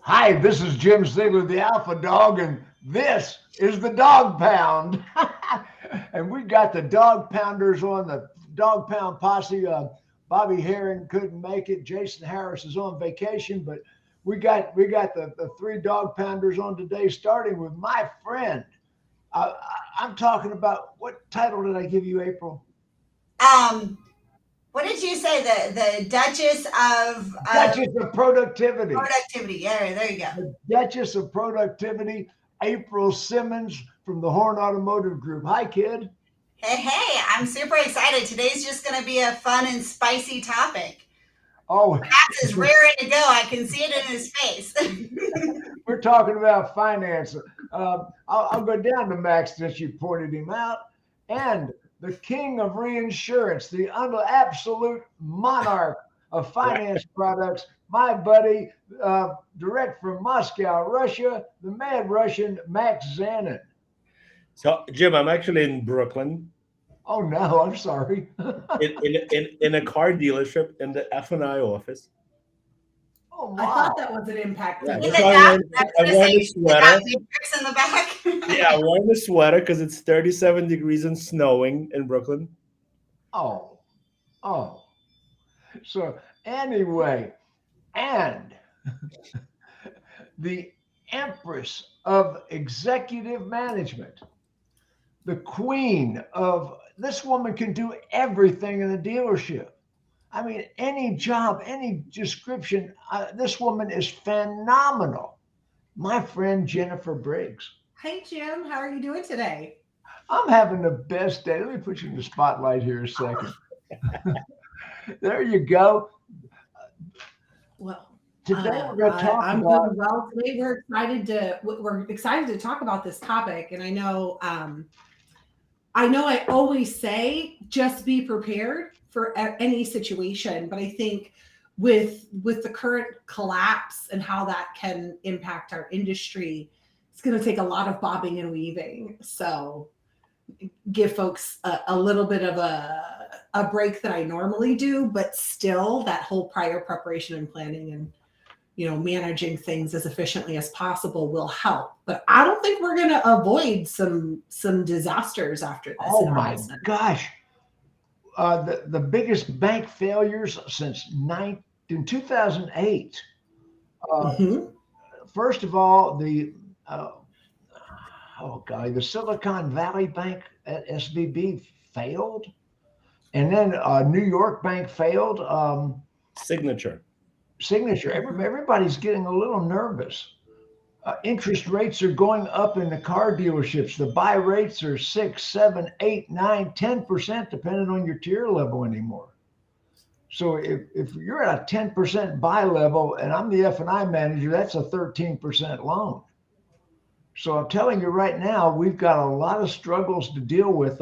Hi, this is Jim Ziegler, the Alpha Dawg, and this is the Dawg Pound. And we got the Dog Pounders on the Dog Pound Posse. Bobbie Herron couldn't make it. Jason Harris is on vacation, but we got the three Dog Pounders on today, starting with my friend. Uh, I'm talking about what title did I give you, April? Um, what did you say? The Duchess of Duchess of Productivity. Productivity. Yeah, there you go. The Duchess of Productivity, April Simmons from the Horn Automotive Group. Hi, kid. Hey, I'm super excited. Today's just going to be a fun and spicy topic. Oh, Max is raring to go. I can see it in his face. we're talking about finance. I'll go down to Max since you pointed him out. And the king of reinsurance, the absolute monarch of Right. finance products, my buddy, direct from Moscow, Russia, the mad Russian Max Zanan. So, Jim, I'm actually in Brooklyn Oh, no, I'm sorry. in a car dealership in the F&I office. Oh, I thought wow. that was an impact Yeah, to In me. the that's why back, I was I'm going to wearing a say, the sweater. back matrix in the back. Yeah, I'm wearing a sweater because it's 37 degrees and snowing in Brooklyn. Oh, oh. So, anyway, and the empress of executive management, the queen of this woman can do everything in the dealership. I mean, any job, any description, this woman is phenomenal. My friend Jennifer Briggs. Hey, Jim, how are you doing today? I'm having the best day. Let me put you in the spotlight here a second. There you go. Well, Today we're going to talk I'm about. doing well today. We're excited to talk about this topic, and I know I always say just be prepared for any situation, but I think with the current collapse and how that can impact our industry, it's going to take a lot of bobbing and weaving. So give folks a little bit of a break that I normally do, but still that whole prior preparation and planning and managing things as efficiently as possible will help. But I don't think we're going to avoid some disasters after this Oh in our my business. gosh. The biggest bank failures since in 2008. Uh, Hmm. First of all, uh, oh golly, the Silicon Valley Bank at SVB failed, and then New York Bank failed. Signature. Signature. Everybody's getting a little nervous. Interest rates are going up in the car dealerships. The buy rates are 6, 7, 8, 9, 10%, depending on your tier level anymore. So if you're at a 10% buy level and I'm the F&I manager, that's a 13% loan. So I'm telling you right now, we've got a lot of struggles to deal with.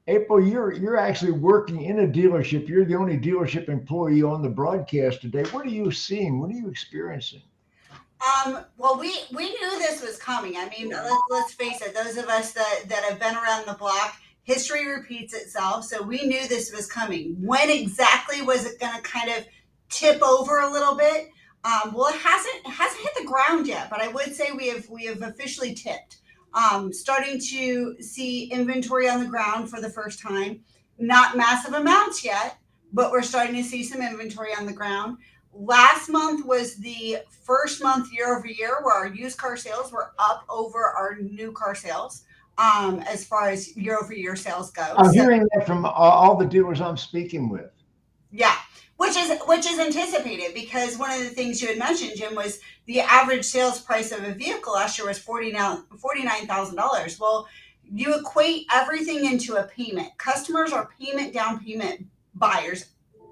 April, you're actually working in a dealership. You're the only dealership employee on the broadcast today. What are you seeing? What are you experiencing? Well, we knew this was coming. I mean, let's face it. Those of us that have been around the block, history repeats itself. So we knew this was coming. When exactly was it going to kind of tip over a little bit? Well, it hasn't hit the ground yet, but I would say we have officially tipped. Starting to see inventory on the ground for the first time. Not massive amounts yet, but we're starting to see some inventory on the ground. Last month was the first month year over year where our used car sales were up over our new car sales, as far as year over year sales go. I'm So hearing that from all the dealers I'm speaking with. yeah, which is anticipated because one of the things you had mentioned, Jim, was the average sales price of a vehicle last year was $49,000. Well, you equate everything into a payment. Customers are down payment buyers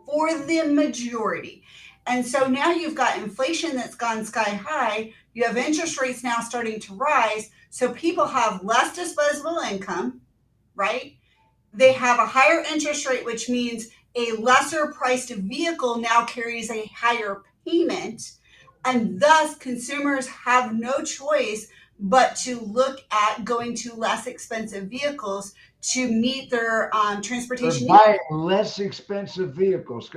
for the majority. And so now you've got inflation that's gone sky high. You have interest rates now starting to rise. So people have less disposable income, right? They have a higher interest rate, which means a lesser priced vehicle now carries a higher payment. And thus, consumers have no choice but to look at going to less expensive vehicles to meet their They're transportation needs. buying less expensive vehicles.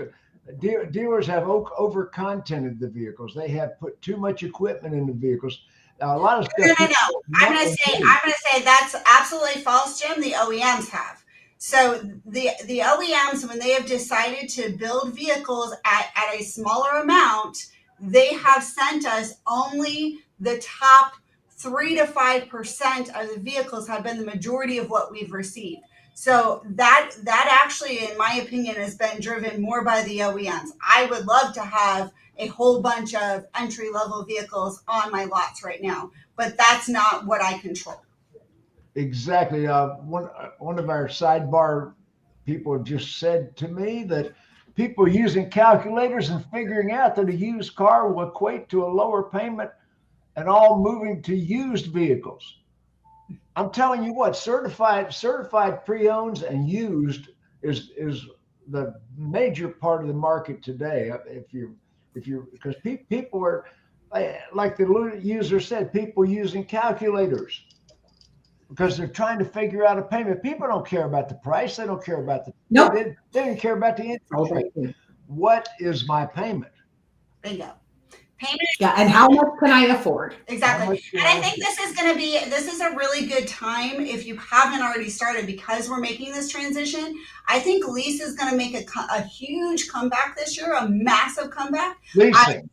Dealers have over-contented the vehicles. They have put too much equipment in the vehicles. Now, a lot of stuff. No. I'm gonna say that's absolutely false, Jim. The OEMs have. So the OEMs, when they have decided to build vehicles at a smaller amount, they have sent us only the top 3 to 5% of the vehicles have been the majority of what we've received. So that actually, in my opinion, has been driven more by the OEMs. I would love to have a whole bunch of entry-level vehicles on my lots right now, but that's not what I control. Exactly. One of our sidebar people just said to me that people using calculators and figuring out that a used car will equate to a lower payment and all moving to used vehicles. I'm telling you what, certified pre-owns and used is the major part of the market today. If you because people are, like the user said, people using calculators because they're trying to figure out a payment. People don't care about the price. They don't care about Nope. They don't care about the interest rate. What is my payment? Bingo. Payment. Yeah, and how much can I afford? Exactly. And I think this is a really good time if you haven't already started, because we're making this transition. I think lease is going to make a huge comeback this year, a massive comeback. Leasing.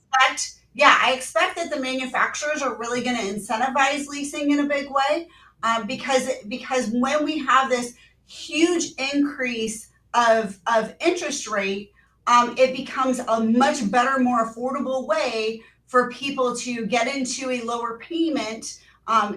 I expect that the manufacturers are really going to incentivize leasing in a big way, because when we have this huge increase of interest rate, it becomes a much better, more affordable way for people to get into a lower payment,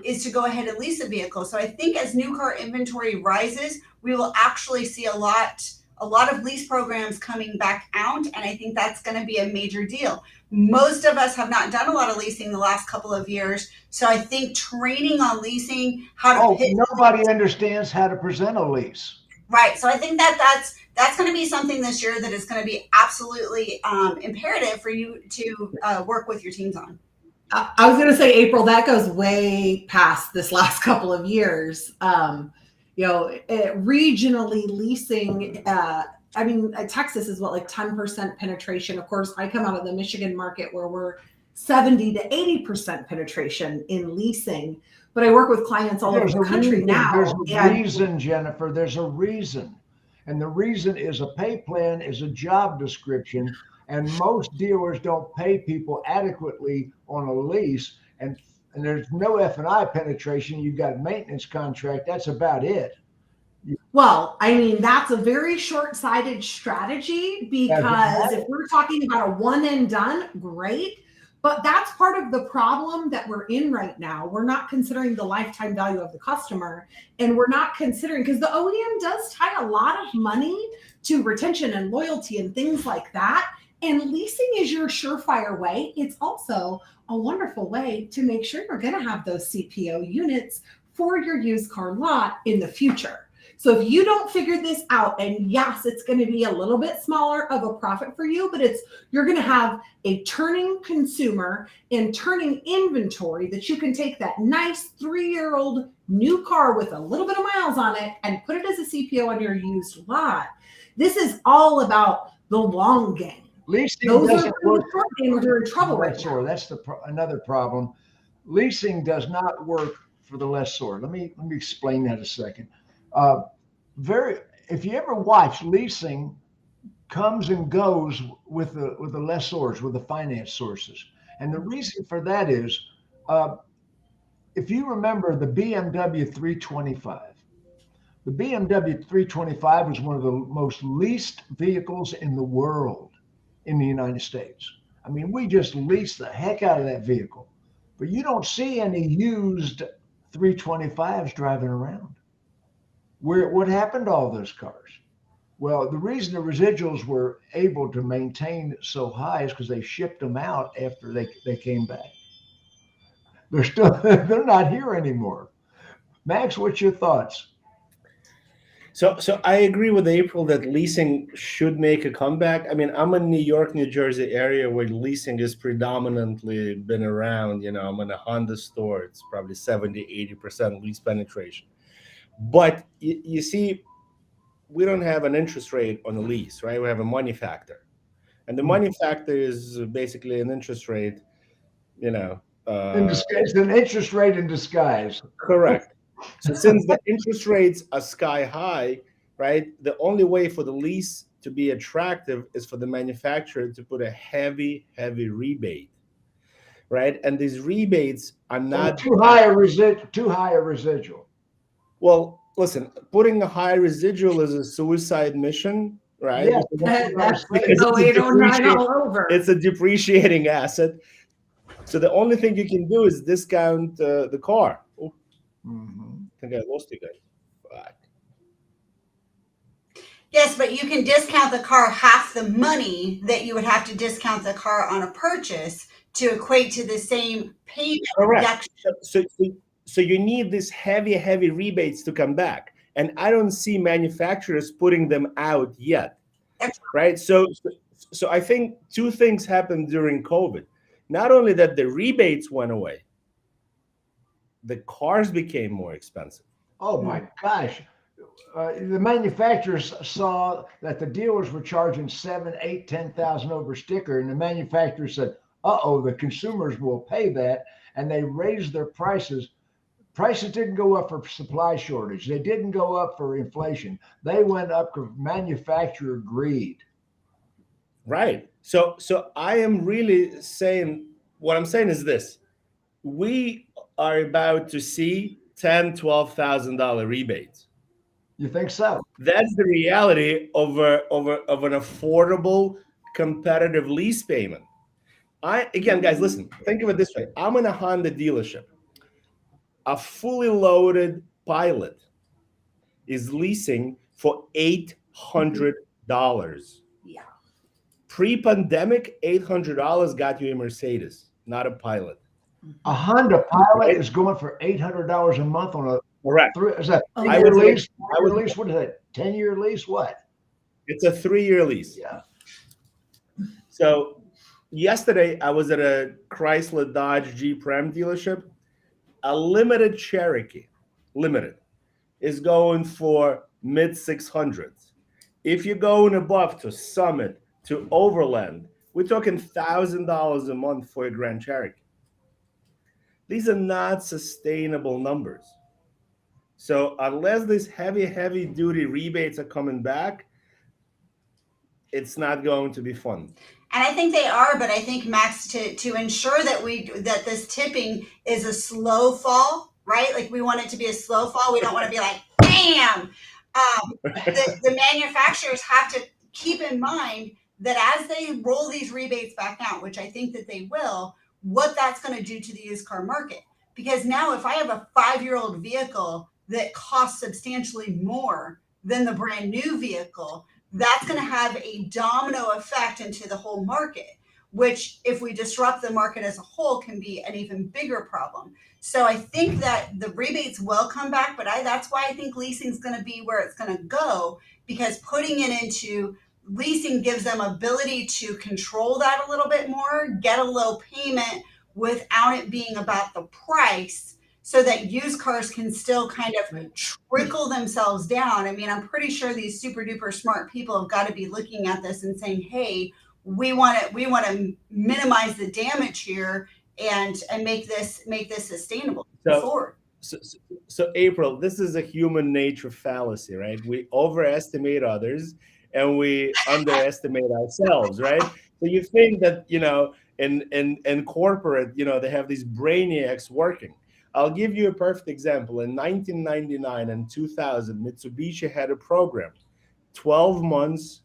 is to go ahead and lease a vehicle. So I think as new car inventory rises, we will actually see a lot of lease programs coming back out, and I think that's going to be a major deal. Most of us have not done a lot of leasing the last couple of years, so I think training on leasing, how to nobody understands how to present a lease. Right. So I think that's going to be something this year that is going to be absolutely imperative for you to work with your teams on. I was going to say, April, that goes way past this last couple of years. Regionally leasing, Texas is like 10% penetration. Of course, I come out of the Michigan market where we're 70 to 80% penetration in leasing. But I work with clients all over the country now. There's a reason, Jennifer. There's a reason. And the reason is a pay plan is a job description. And most dealers don't pay people adequately on a lease. And there's no F&I penetration. You've got maintenance contract. That's about it. Well, that's a very short-sighted strategy, because if we're talking about a one and done, great. But that's part of the problem that we're in right now. We're not considering the lifetime value of the customer, and we're not considering, because the OEM does tie a lot of money to retention and loyalty and things like that. And leasing is your surefire way. It's also a wonderful way to make sure you're going to have those CPO units for your used car lot in the future. So if you don't figure this out, and yes, it's going to be a little bit smaller of a profit for you, but you're going to have a turning consumer and turning inventory that you can take that nice 3-year-old new car with a little bit of miles on it and put it as a CPO on your used lot. This is all about the long game. Leasing Those doesn't are work. the short gamers are in trouble right now. That's another problem. Leasing does not work for the lessor. Let me explain that a second. If you ever watch, leasing comes and goes with the lessors, with the finance sources. And the reason for that is, if you remember the BMW 325, the BMW 325 was one of the most leased vehicles in the world in the United States. We just leased the heck out of that vehicle, but you don't see any used 325s driving around. What happened to all those cars? Well, the reason the residuals were able to maintain so high is because they shipped them out after they came back. They're not here anymore. Max, what's your thoughts? So I agree with April that leasing should make a comeback. I'm in New York, New Jersey area where leasing has predominantly been around. I'm in a Honda store. It's probably 70, 80% lease penetration. But you see, we don't have an interest rate on a lease, right? We have a money factor. and the money factor is basically an interest rate. In disguise, an interest rate in disguise. Correct. So since the interest rates are sky high, right, the only way for the lease to be attractive is for the manufacturer to put a heavy rebate, right? And these rebates are not too high a residual. Well, listen, putting a high residual is a suicide mission, right? Yeah, that's the 809 all over. It's a depreciating asset. So the only thing you can do is discount the car. Oh, I think I lost you guys. Fuck. Yes, but you can discount the car half the money that you would have to discount the car on a purchase to equate to the same payment reduction. So you need these heavy rebates to come back. And I don't see manufacturers putting them out yet, right? So I think two things happened during COVID. Not only that the rebates went away, the cars became more expensive. Oh my gosh. The manufacturers saw that the dealers were charging 7, 8, 10,000 over sticker, and the manufacturer said, the consumers will pay that, and they raised their prices. Prices didn't go up for supply shortage. They didn't go up for inflation. They went up for manufacturer greed. Right. So I am really saying, what I'm saying is this: we are about to see $10,000, $12,000 rebates. You think so? That's the reality of an affordable, competitive lease payment. Again, guys, listen. Think of it this way: I'm in a Honda dealership. A fully loaded Pilot is leasing for $800. Yeah. Pre-pandemic, $800 got you a Mercedes, not a Pilot. A Honda Pilot is going for $800 a month on a correct. Is that a year lease? Lease? What is that? 10-year lease? What? It's a 3-year lease. Yeah. So yesterday I was at a Chrysler Dodge Jeep Ram dealership. A limited Cherokee, is going for mid 600s. If you're going above to Summit, to Overland, we're talking $1,000 a month for a Grand Cherokee. These are not sustainable numbers. So unless these heavy duty rebates are coming back, it's not going to be fun. And I think they are, but I think, Max, to ensure that this tipping is a slow fall, right? Like, we want it to be a slow fall. We don't want to be like, bam. The manufacturers have to keep in mind that as they roll these rebates back out, which I think that they will, what that's going to do to the used car market. Because now if I have a 5-year-old vehicle that costs substantially more than the brand new vehicle, that's going to have a domino effect into the whole market, which, if we disrupt the market as a whole, can be an even bigger problem. So I think that the rebates will come back, but that's why I think leasing is going to be where it's going to go, because putting it into leasing gives them ability to control that a little bit more, get a low payment without it being about the price, so that used cars can still kind of trickle themselves down. I mean, I'm pretty sure these super duper smart people have got to be looking at this and saying, hey, we want to minimize the damage here and make this sustainable forward. So April, this is a human nature fallacy, right? We overestimate others and we underestimate ourselves, right? So you think that, in corporate, they have these brainiacs working. I'll give you a perfect example. In 1999 and 2000, Mitsubishi had a program, 12 months,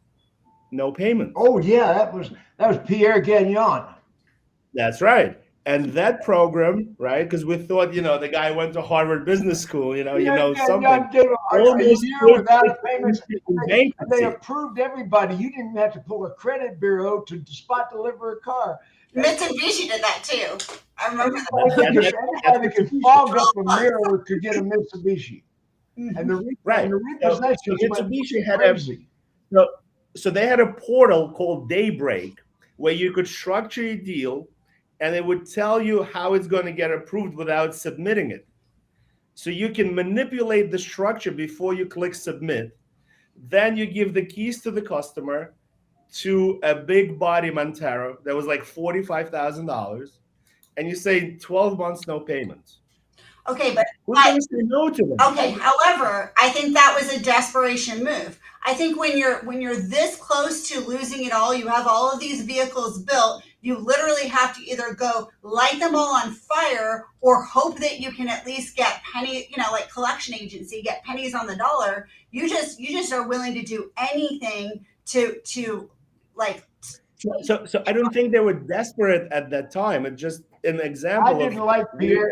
no payment. Oh yeah, that was Pierre Gagnon. That's right. And that program, right? Because we thought, the guy went to Harvard Business School, something. Gave a year without payments. They approved everybody. You didn't have to pull a credit bureau to spot deliver a car. Mitsubishi did that too. I remember that. Anybody that could fog up a mirror could get a Mitsubishi. And the repossessions Mitsubishi had so they had a portal called Daybreak where you could structure a deal and it would tell you how it's going to get approved without submitting it. So you can manipulate the structure before you click submit. Then you give the keys to the customer to a big body Montero that was like $45,000, and you say 12 months no payments. Okay, but who's going to say no to them? Okay, however, I think that was a desperation move. I think when you're this close to losing it all, you have all of these vehicles built, you literally have to either go light them all on fire or hope that you can at least get penny, like collection agency, get pennies on the dollar. You just are willing to do anything to like. So I don't think they were desperate at that time. It's just an example. I didn't like Pierre.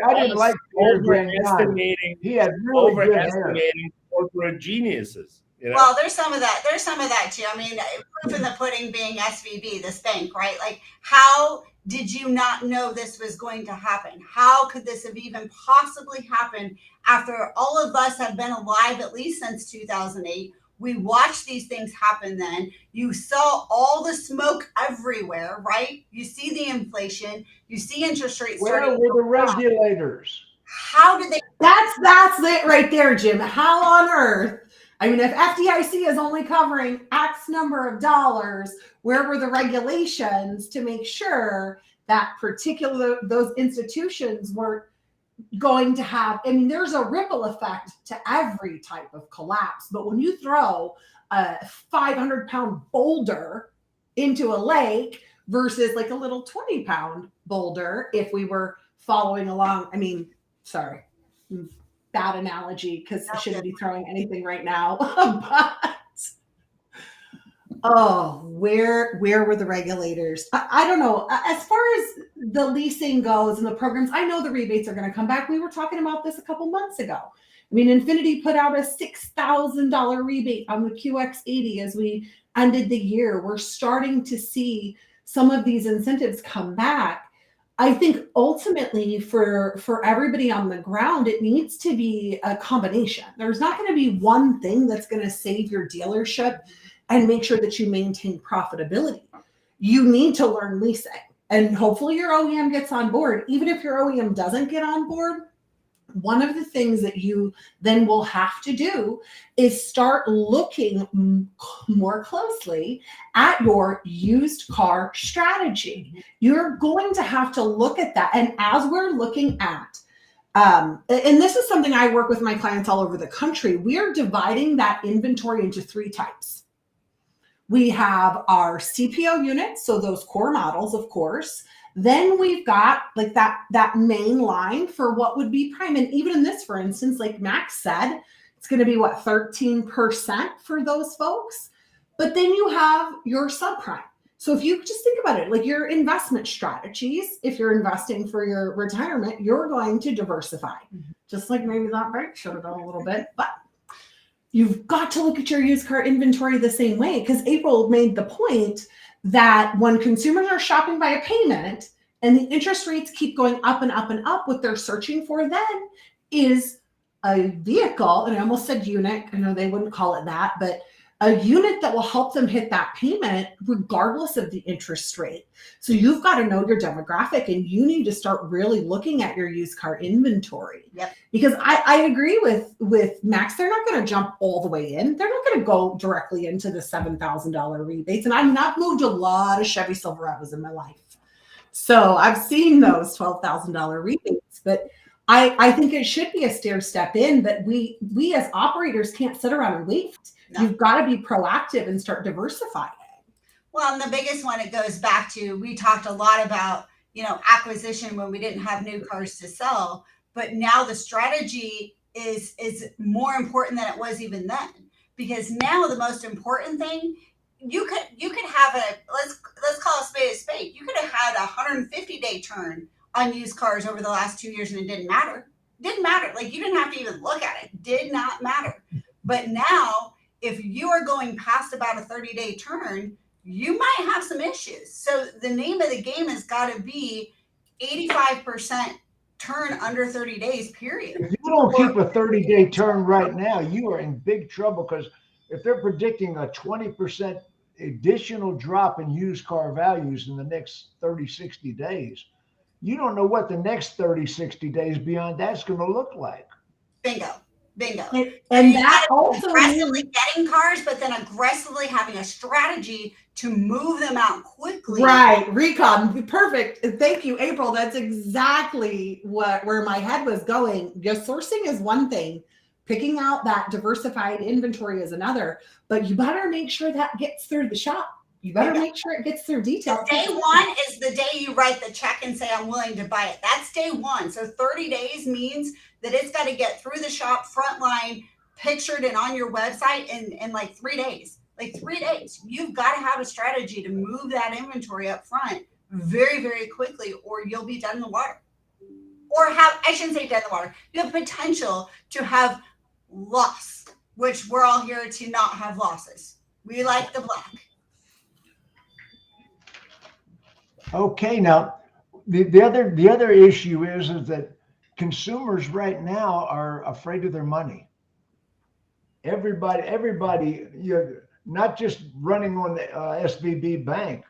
Overestimating. He had really overestimating corporate geniuses. Well, there's some of that too. I mean, proof in the pudding being SVB, this bank, right? Like, how did you not know this was going to happen? How could this have even possibly happened after all of us have been alive at least since 2008? We watched these things happen then. You saw all the smoke everywhere, right? You see the inflation. You see interest rates. Where were the regulators? How did they? That's it right there, Jim. How on earth? I mean, if FDIC is only covering X number of dollars, where were the regulations to make sure that those institutions weren't going to have, I mean, there's a ripple effect to every type of collapse, but when you throw a 500-pound boulder into a lake versus like a little 20-pound boulder, if we were following along, I mean, sorry, bad analogy because I shouldn't be throwing anything right now, but where were the regulators? I don't know. As far as the leasing goes and the programs, I know the rebates are going to come back. We were talking about this a couple months ago. I mean, Infinity put out a $6,000 rebate on the QX80 as we ended the year. We're starting to see some of these incentives come back. I think ultimately for everybody on the ground, it needs to be a combination. There's not going to be one thing that's going to save your dealership and make sure that you maintain profitability. You need to learn leasing, and hopefully your OEM gets on board. Even if your OEM doesn't get on board, one of the things that you then will have to do is start looking more closely at your used car strategy. You're going to have to look at that. And as we're looking at, and this is something I work with my clients all over the country, we are dividing that inventory into 3 types. We have our CPO units, so those core models, of course. Then we've got like that main line for what would be prime. And even in this, for instance, like Max said, it's going to be 13% for those folks. But then you have your subprime. So if you just think about it, like your investment strategies, if you're investing for your retirement, you're going to diversify. Just like maybe that bank should have done a little bit, but you've got to look at your used car inventory the same way, because April made the point that when consumers are shopping by a payment and the interest rates keep going up and up and up, what they're searching for then is a vehicle, and I almost said unit, I know they wouldn't call it that, but a unit that will help them hit that payment regardless of the interest rate. So you've got to know your demographic, and you need to start really looking at your used car inventory. Yep. Because I agree with Max, they're not going to jump all the way in. They're not going to go directly into the $7,000 rebates. And I've moved a lot of Chevy Silverados in my life. So I've seen those $12,000 rebates, but I think it should be a stair step in, but we as operators can't sit around and wait. No. You've got to be proactive and start diversifying. Well, and the biggest one, it goes back to, we talked a lot about, acquisition when we didn't have new cars to sell, but now the strategy is more important than it was even then, because now the most important thing, you could have let's call a spade. You could have had a 150-day turn on used cars over the last 2 years and it didn't matter. Like, you didn't have to even look at it. Did not matter. But now, if you are going past about a 30-day turn, you might have some issues. So the name of the game has got to be 85% turn under 30 days, period. If you don't keep a 30-day turn right now, you are in big trouble, because if they're predicting a 20% additional drop in used car values in the next 30, 60 days, you don't know what the next 30, 60 days beyond that's going to look like. Bingo. Bingo. And you that gotta also aggressively means, getting cars, but then aggressively having a strategy to move them out quickly. right, recon, perfect. Thank you, April. That's exactly where my head was going. Just sourcing is one thing, picking out that diversified inventory is another, but you better make sure that gets through the shop. You better make sure it gets through detail. So day one is the day you write the check and say, I'm willing to buy it. That's day one. So 30 days means that it's got to get through the shop, frontline, pictured and on your website in like 3 days. Like 3 days. You've got to have a strategy to move that inventory up front very, very quickly, or you'll be dead in the water. Or I shouldn't say dead in the water. You have potential to have loss, which we're all here to not have losses. We like the black. Okay, now the other issue is that consumers right now are afraid of their money. Everybody, not just running on the SVB Bank,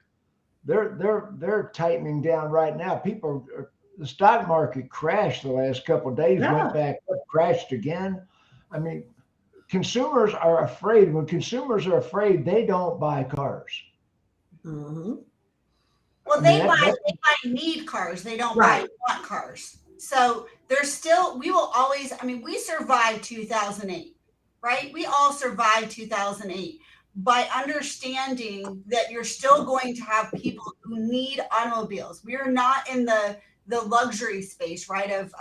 they're tightening down right now. The stock market crashed the last couple of days, went back up, crashed again. I mean, consumers are afraid. When consumers are afraid, they don't buy cars. Mm-hmm. Well, they buy need cars. They don't buy want cars. So there's still, we will always, I mean, we survived 2008, right? We all survived 2008 by understanding that you're still going to have people who need automobiles. We are not in the luxury space, right? Of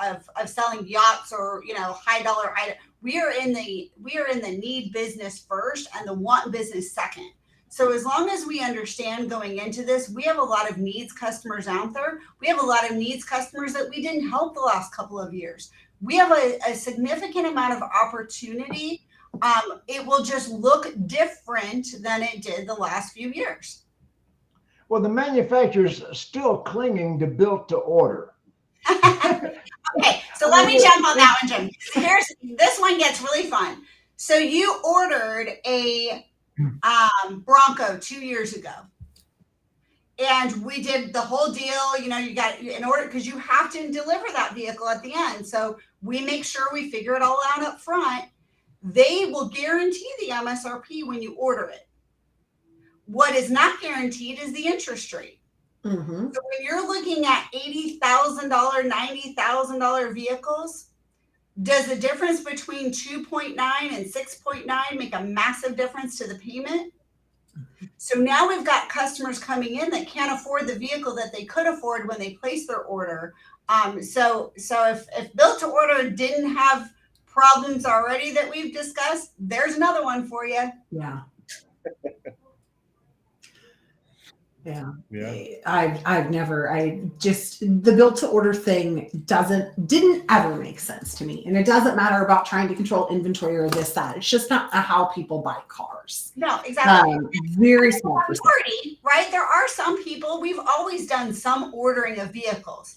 selling yachts or, high dollar items. We are in the need business first and the want business second. So as long as we understand going into this, we have a lot of needs customers out there. We have a lot of needs customers that we didn't help the last couple of years. We have a significant amount of opportunity. It will just look different than it did the last few years. Well, the manufacturer's still clinging to built to order. Okay, so let me jump on that one, Jim. This one gets really fun. So you ordered a Bronco 2 years ago, and we did the whole deal. You got in order because you have to deliver that vehicle at the end. So we make sure we figure it all out up front. They will guarantee the MSRP when you order it. What is not guaranteed is the interest rate. Mm-hmm. So when you're looking at $80,000, $90,000 vehicles, does the difference between 2.9 and 6.9 make a massive difference to the payment? So now we've got customers coming in that can't afford the vehicle that they could afford when they placed their order. So if built to order didn't have problems already that we've discussed, there's another one for you. Yeah. The built to order thing didn't ever make sense to me. And it doesn't matter about trying to control inventory or that. It's just not how people buy cars. No, exactly. Very small majority, right? There are some people, we've always done some ordering of vehicles.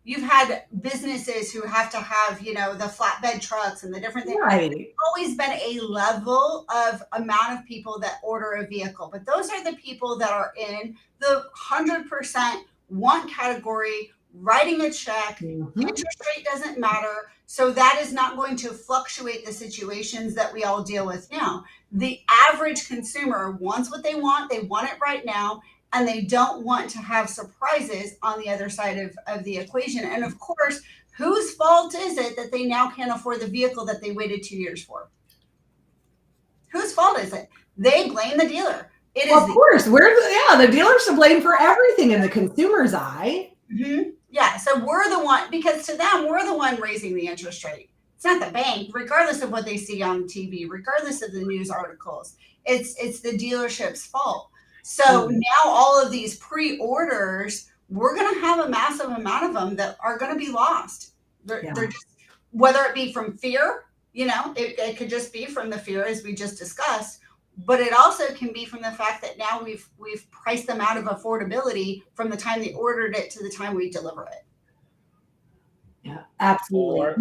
You've had businesses who have to have, the flatbed trucks and the different things. Right. There's always been a level of amount of people that order a vehicle, but those are the people that are in the 100% want category, writing a check. Mm-hmm. Interest rate doesn't matter. So that is not going to fluctuate the situations that we all deal with now. The average consumer wants what they want it right now. And they don't want to have surprises on the other side of the equation. And of course, whose fault is it that they now can't afford the vehicle that they waited 2 years for? Whose fault is it? They blame the dealer. Of course, the dealer's to blame for everything in the consumer's eye. Mm-hmm. Yeah, so we're the one, because to them, we're the one raising the interest rate. It's not the bank, regardless of what they see on TV, regardless of the news articles. It's the dealership's fault. So now all of these pre-orders, we're going to have a massive amount of them that are going to be lost. They're just, whether it be from fear, it could just be from the fear as we just discussed, but it also can be from the fact that now we've priced them out of affordability from the time they ordered it to the time we deliver it. Yeah, absolutely. Or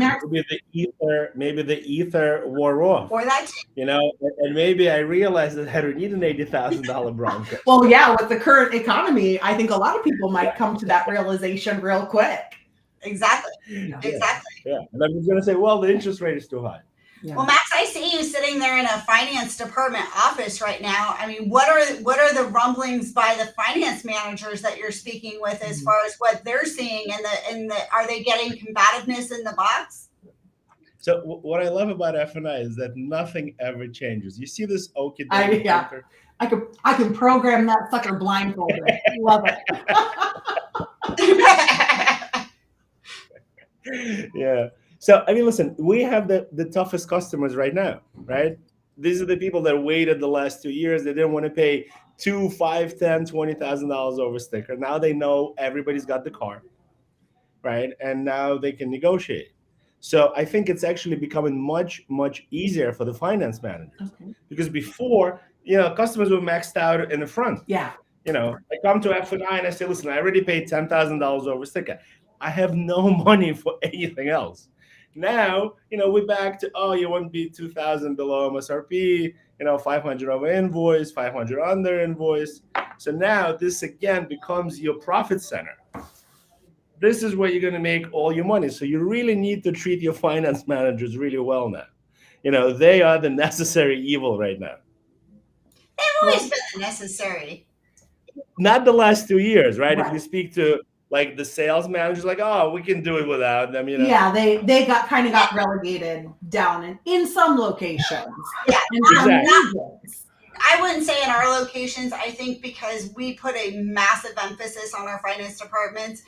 maybe the ether wore off. Or that, and maybe I realized that I don't need an $80,000 Bronco. Well, yeah, with the current economy, I think a lot of people might come to that realization real quick. Exactly. Yeah. Exactly. Yeah. And I'm just going to say, well, the interest rate is too high. Yeah. Well, Max, I see you sitting there in a finance department office right now. I mean, what are the rumblings by the finance managers that you're speaking with as far as what they're seeing and are they getting combativeness in the box? So what I love about F&I is that nothing ever changes. You see this okie Yeah. printer? I can program that sucker blindfolded. Love it. Yeah. So, I mean, listen, we have the toughest customers right now, right? These are the people that waited the last 2 years. They didn't want to pay $2,000, $5,000, $10,000, $20,000 over sticker. Now they know everybody's got the car, right? And now they can negotiate. So I think it's actually becoming much, much easier for the finance managers. Okay. Because before, customers were maxed out in the front. Yeah. I come to F&I and I say, listen, I already paid $10,000 over sticker. I have no money for anything else. Now, we're back to, you want to be 2,000 below MSRP, 500 over invoice, 500 under invoice. So now this again becomes your profit center. This is where you're going to make all your money. So you really need to treat your finance managers really well now. They are the necessary evil right now. They've always been necessary. Not the last 2 years, right? If you speak to like the sales managers, like, we can do it without them. Yeah, they got relegated down in some locations. Yeah, exactly. I wouldn't say in our locations. I think because we put a massive emphasis on our finance departments.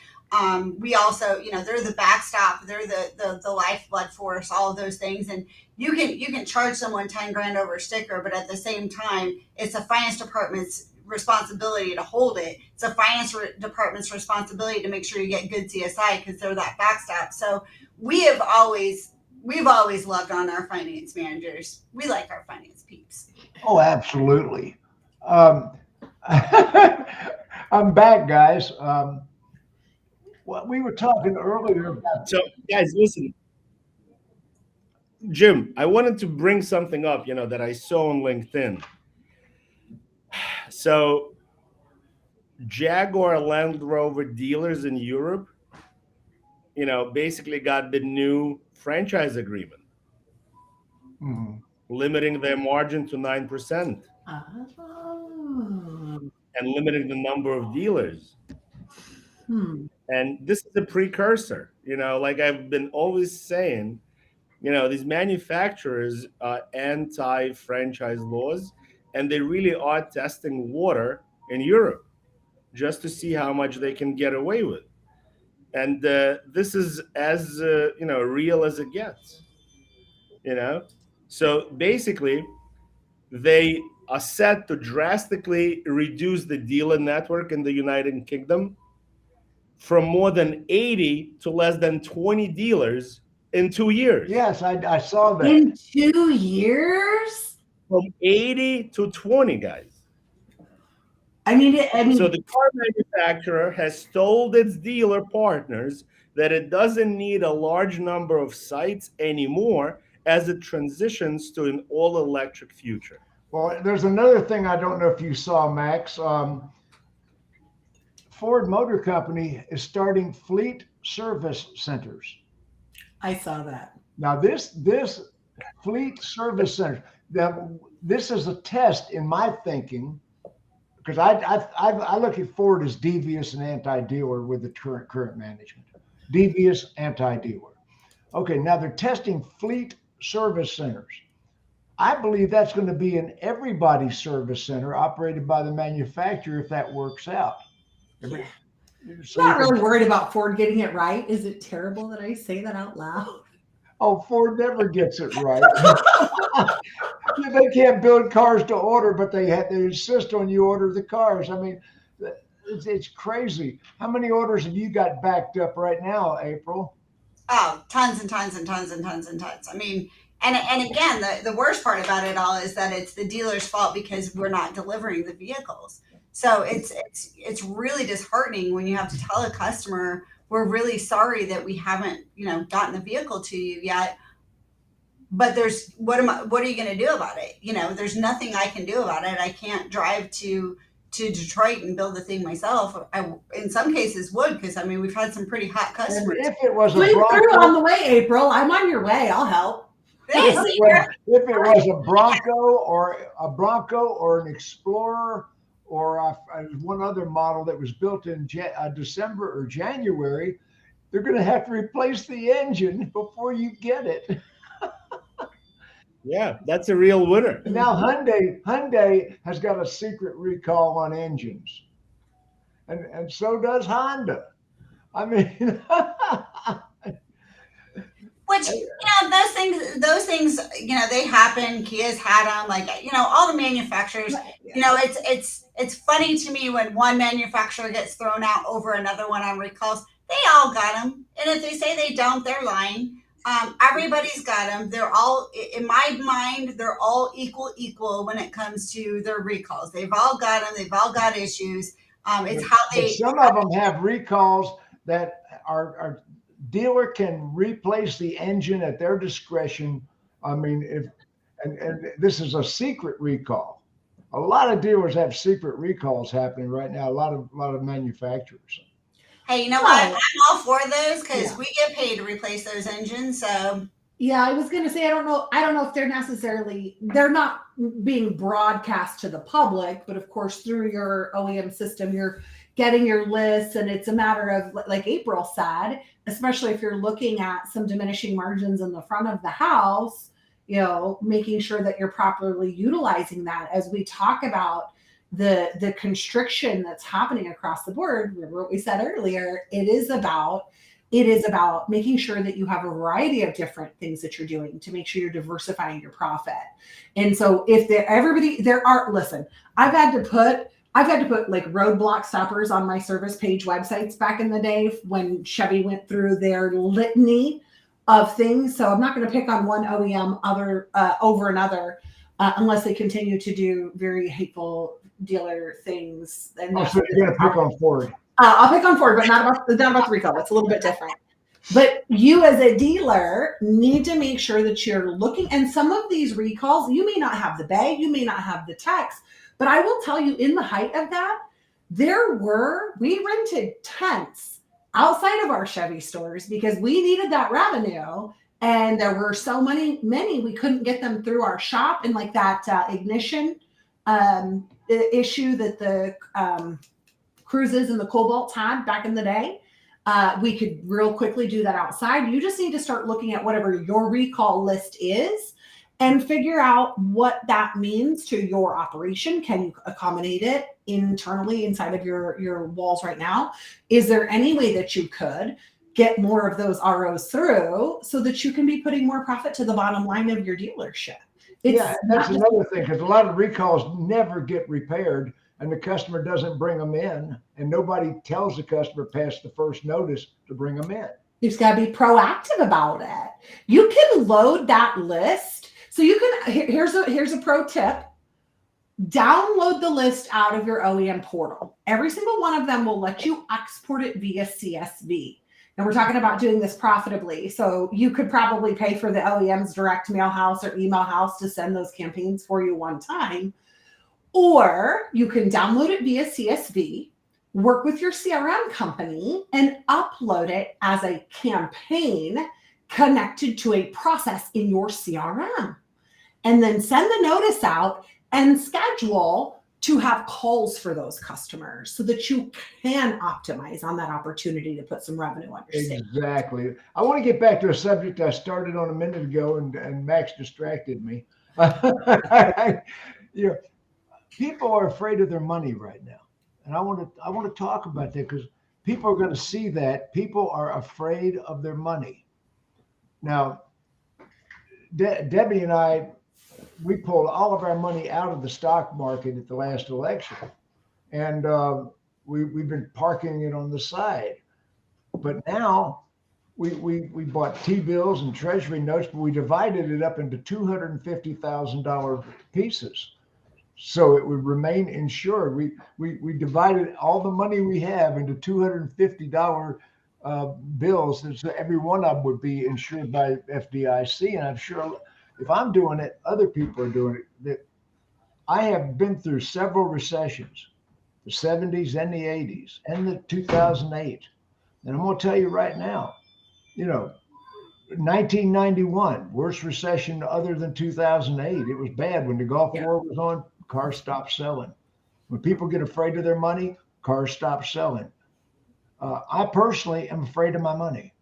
We also, they're the backstop, they're the lifeblood for us, all of those things. And you can charge someone $10,000 over a sticker, but at the same time, it's a finance department's responsibility to hold it. It's a finance department's responsibility to make sure you get good CSI because they're that backstop. So we've always loved on our finance managers. We like our finance peeps. Oh, absolutely. I'm back, guys. Well, we were talking earlier about. So, guys, listen. Jim, I wanted to bring something up, that I saw on LinkedIn. So, Jaguar Land Rover dealers in Europe, basically got the new franchise agreement, limiting their margin to 9%, and limiting the number of dealers. And this is a precursor, like I've been always saying, these manufacturers are anti-franchise laws, and they really are testing water in Europe just to see how much they can get away with. And this is as, real as it gets, So basically, they are set to drastically reduce the dealer network in the United Kingdom from more than 80 to less than 20 dealers in 2 years. Yes, I saw that. In 2 years? From 80 to 20, guys. I mean, so the car manufacturer has told its dealer partners that it doesn't need a large number of sites anymore as it transitions to an all-electric future. Well, there's another thing I don't know if you saw, Max. Ford Motor Company is starting fleet service centers. I saw that. Now, this fleet service center, this is a test in my thinking, because I look at Ford as devious and anti-dealer with the current management. Devious, anti-dealer. Okay, now they're testing fleet service centers. I believe that's going to be in everybody's service center operated by the manufacturer if that works out. Yeah. So not really worried about Ford getting it right. Is it terrible that I say that out loud? Oh, Ford never gets it right. They can't build cars to order, but they insist on you order the cars. I mean, it's crazy. How many orders have you got backed up right now, April? Oh, tons and tons and tons and tons and tons. I mean, and again, the worst part about it all is that it's the dealer's fault because we're not delivering the vehicles. So it's really disheartening when you have to tell a customer, we're really sorry that we haven't, gotten the vehicle to you yet. But what are you going to do about it? There's nothing I can do about it. I can't drive to to Detroit and build the thing myself, I in some cases would, because I mean we've had some pretty hot And customers. if it was a Swing through on Bronco, the way, April. I'm on your way. I'll help. Yes, if it was a Bronco or an Explorer or one other model that was built in December or January, they're going to have to replace the engine before you get it. Yeah, that's a real winner. Now Hyundai has got a secret recall on engines, and so does Honda. I mean, which those things, they happen. Kia's had them, like all the manufacturers. It's funny to me when one manufacturer gets thrown out over another one on recalls. They all got them, and if they say they don't, they're lying. Everybody's got them. They're all, in my mind, they're all equal when it comes to their recalls. They've all got them. They've all got issues. It's how they. Some of them have recalls that are dealer can replace the engine at their discretion. I mean, and this is a secret recall. A lot of dealers have secret recalls happening right now. A lot of manufacturers. Hey, you know what? I'm all for those because we get paid to replace those engines. So yeah, I was going to say, I don't know if they're not being broadcast to the public, but of course through your OEM system, you're getting your lists, and it's a matter of, like April said, especially if you're looking at some diminishing margins in the front of the house, making sure that you're properly utilizing that. As we talk about the constriction that's happening across the board, remember what we said earlier, it is about making sure that you have a variety of different things that you're doing to make sure you're diversifying your profit. And so listen, I've had to put like roadblock stoppers on my service page websites back in the day when Chevy went through their litany of things. So I'm not going to pick on one OEM over another unless they continue to do very hateful dealer things. And so you're going to pick on Ford. I'll pick on Ford, but not about the recall. It's a little bit different. But you as a dealer need to make sure that you're looking. And some of these recalls, you may not have the bay, you may not have the text. But I will tell you, in the height of that, we rented tents outside of our Chevy stores because we needed that revenue. And there were so many, we couldn't get them through our shop. And like that ignition issue that the Cruises and the Cobalts had back in the day, we could real quickly do that outside. You just need to start looking at whatever your recall list is and figure out what that means to your operation. Can you accommodate it internally inside of your walls right now? Is there any way that you could get more of those ROs through so that you can be putting more profit to the bottom line of your dealership? That's another thing, because a lot of recalls never get repaired and the customer doesn't bring them in, and nobody tells the customer past the first notice to bring them in. You just got to be proactive about it. You can load that list. So you can, here's a pro tip. Download the list out of your OEM portal. Every single one of them will let you export it via CSV. And we're talking about doing this profitably. So you could probably pay for the OEM's direct mail house or email house to send those campaigns for you one time. Or you can download it via CSV, work with your CRM company, and upload it as a campaign connected to a process in your CRM. And then send the notice out and schedule to have calls for those customers so that you can optimize on that opportunity to put some revenue on your state. Exactly. I want to get back to a subject I started on a minute ago, and Max distracted me. People are afraid of their money right now. And I want to talk about that because people are going to see that. People are afraid of their money. Now, Debbie and I, we pulled all of our money out of the stock market at the last election. And we've been parking it on the side. But now we bought T-bills and treasury notes, but we divided it up into $250,000 pieces, so it would remain insured. We divided all the money we have into $250 bills, and so every one of them would be insured by FDIC. And I'm sure if I'm doing it, other people are doing it. That I have been through several recessions, the 70s and the 80s and the 2008. And I'm going to tell you right now, 1991, worst recession other than 2008. It was bad when the Gulf War was on. Cars stopped selling. When people get afraid of their money, cars stop selling. I personally am afraid of my money.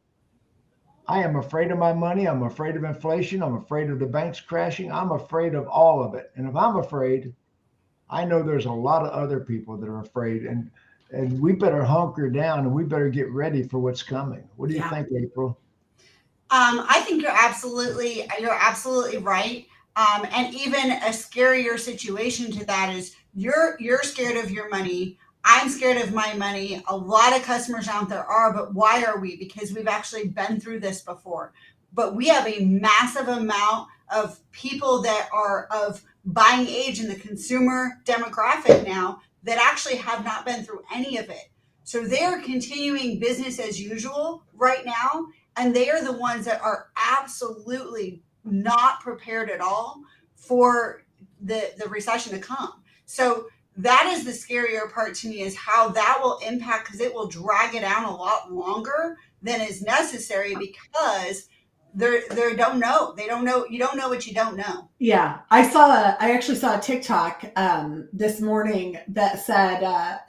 I am afraid of my money. I'm afraid of inflation. I'm afraid of the banks crashing. I'm afraid of all of it. And if I'm afraid, I know there's a lot of other people that are afraid. And we better hunker down and we better get ready for what's coming. What do you think, April? I think you're absolutely right. And even a scarier situation to that is you're scared of your money. I'm scared of my money. A lot of customers out there are, but why are we? Because we've actually been through this before. But we have a massive amount of people that are of buying age in the consumer demographic now that actually have not been through any of it. So they are continuing business as usual right now. And they are the ones that are absolutely not prepared at all for the recession to come. So that is the scarier part to me, is how that will impact, because it will drag it down a lot longer than is necessary, because they don't know. They don't know. You don't know what you don't know. Yeah. I actually saw a TikTok this morning that said,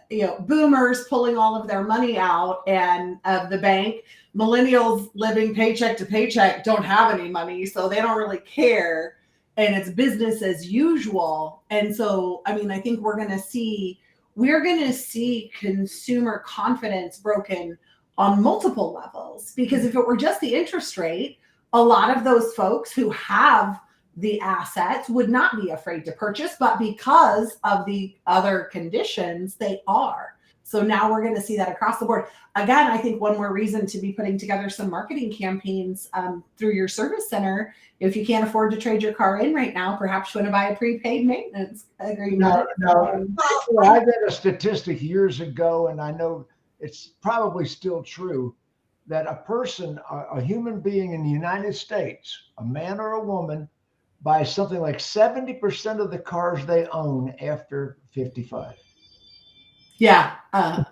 boomers pulling all of their money out and of the bank. Millennials living paycheck to paycheck don't have any money, so they don't really care. And it's business as usual. And so, I mean, I think we're going to see consumer confidence broken on multiple levels, because if it were just the interest rate, a lot of those folks who have the assets would not be afraid to purchase, but because of the other conditions, they are. So now we're going to see that across the board. Again, I think one more reason to be putting together some marketing campaigns through your service center. If you can't afford to trade your car in right now, perhaps you want to buy a prepaid maintenance agreement. No. I read a statistic years ago, and I know it's probably still true, that a human being in the United States, a man or a woman, buys something like 70% of the cars they own after 55. Yeah. I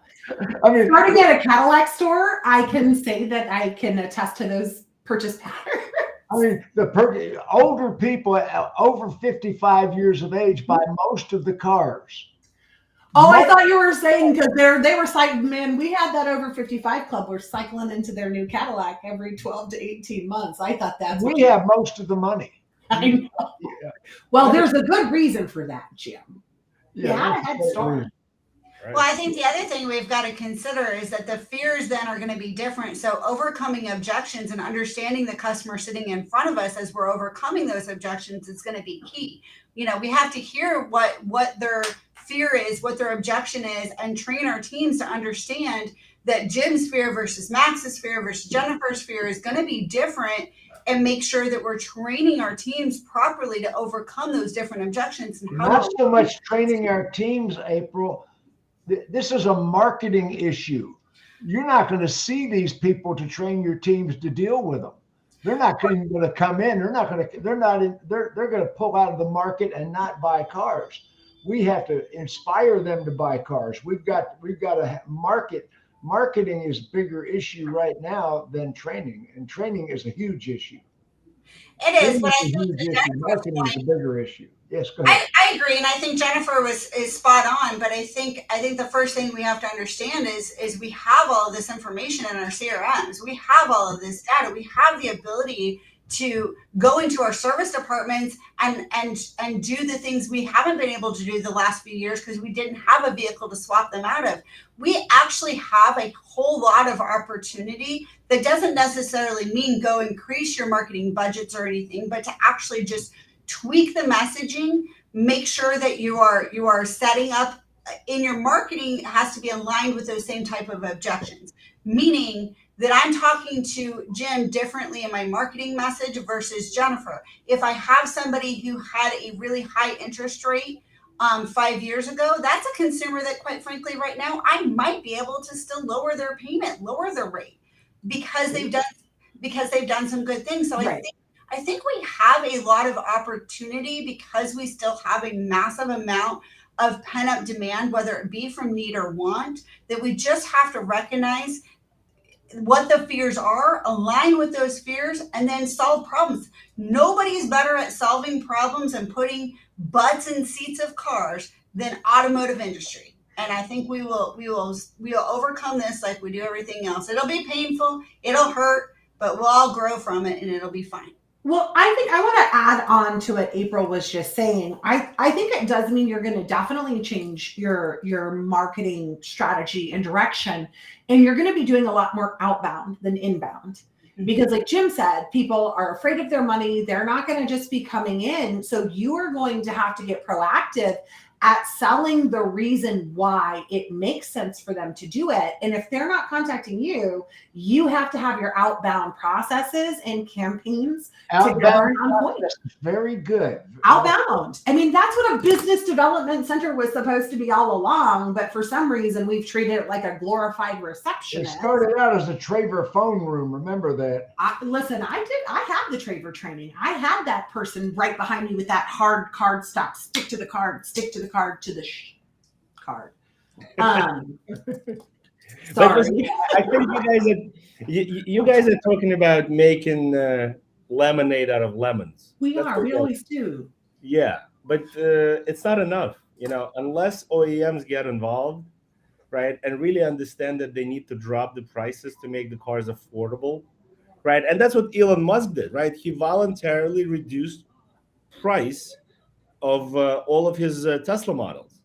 mean, starting at a Cadillac store, I can say that I can attest to those purchase patterns. I mean, the older people over 55 years of age buy most of the cars. Oh, I thought you were saying, because they were cycling, man, we had that over 55 club. We're cycling into their new Cadillac every 12 to 18 months. I thought that's we have most of the money. I know. Yeah. Well, there's a good reason for that, Jim. Yeah, you had a head start. Right. Well, I think the other thing we've got to consider is that the fears then are going to be different. So overcoming objections and understanding the customer sitting in front of us as we're overcoming those objections is going to be key. We have to hear what their fear is, what their objection is, and train our teams to understand that Jim's fear versus Max's fear versus Jennifer's fear is going to be different, and make sure that we're training our teams properly to overcome those different objections. And not so much training our teams, April. This is a marketing issue. You're not going to see these people to train your teams to deal with them. They're not going to come in. They're going to pull out of the market and not buy cars. We have to inspire them to buy cars. We've got to market. Marketing is a bigger issue right now than training, and training is a huge issue. It is, but I think marketing is a bigger issue. Yes, go ahead. I agree, and I think Jennifer is spot on. But I think the first thing we have to understand is we have all of this information in our CRMs. We have all of this data. We have the ability to go into our service departments and do the things we haven't been able to do the last few years because we didn't have a vehicle to swap them out of. We actually have a whole lot of opportunity. That doesn't necessarily mean go increase your marketing budgets or anything, but to actually just tweak the messaging, make sure that you are setting up in your marketing has to be aligned with those same type of objections, meaning that I'm talking to Jim differently in my marketing message versus Jennifer. If I have somebody who had a really high interest rate 5 years ago, that's a consumer that, quite frankly, right now, I might be able to still lower their payment, lower their rate, because they've done some good things. So right. I think we have a lot of opportunity because we still have a massive amount of pent-up demand, whether it be from need or want, that we just have to recognize what the fears are, align with those fears, and then solve problems. Nobody's better at solving problems and putting butts in seats of cars than automotive industry. And I think we will overcome this like we do everything else. It'll be painful, it'll hurt, but we'll all grow from it and it'll be fine. Well, I think I want to add on to what April was just saying. I think it does mean you're going to definitely change your marketing strategy and direction, and you're going to be doing a lot more outbound than inbound. Because like Jim said, people are afraid of their money. They're not going to just be coming in. So you are going to have to get proactive at selling the reason why it makes sense for them to do it. And if they're not contacting you, you have to have your outbound processes and campaigns to govern on point. Very good. Outbound. I mean, that's what a business development center was supposed to be all along, but for some reason we've treated it like a glorified receptionist. It started out as a Traver phone room. Remember that? Listen, I had the Traver training. I had that person right behind me with that hard card stock. Stick to the card to the card. Sorry. I think you guys are talking about making lemonade out of lemons. We always do. Yeah, but it's not enough, unless OEMs get involved, right, and really understand that they need to drop the prices to make the cars affordable, right? And that's what Elon Musk did, right? He voluntarily reduced price of all of his Tesla models,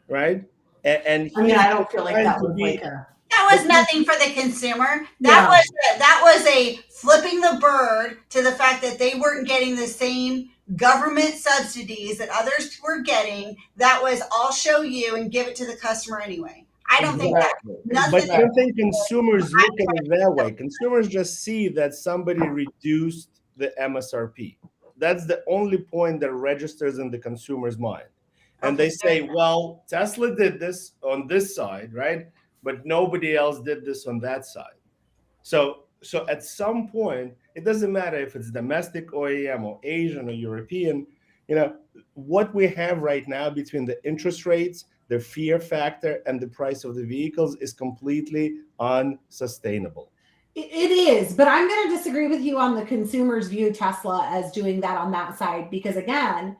right? And I don't feel like that was like a... That was nothing for the consumer. That was a flipping the bird to the fact that they weren't getting the same government subsidies that others were getting. That was, I'll show you and give it to the customer anyway. I don't think that. But I don't think consumers look at it that way. Consumers just see that somebody reduced the MSRP. That's the only point that registers in the consumer's mind. And they say, well, Tesla did this on this side, right? But nobody else did this on that side. So at some point, it doesn't matter if it's domestic OEM or Asian or European, what we have right now between the interest rates, the fear factor, and the price of the vehicles is completely unsustainable. It is, but I'm going to disagree with you on the consumers view Tesla as doing that on that side, because again,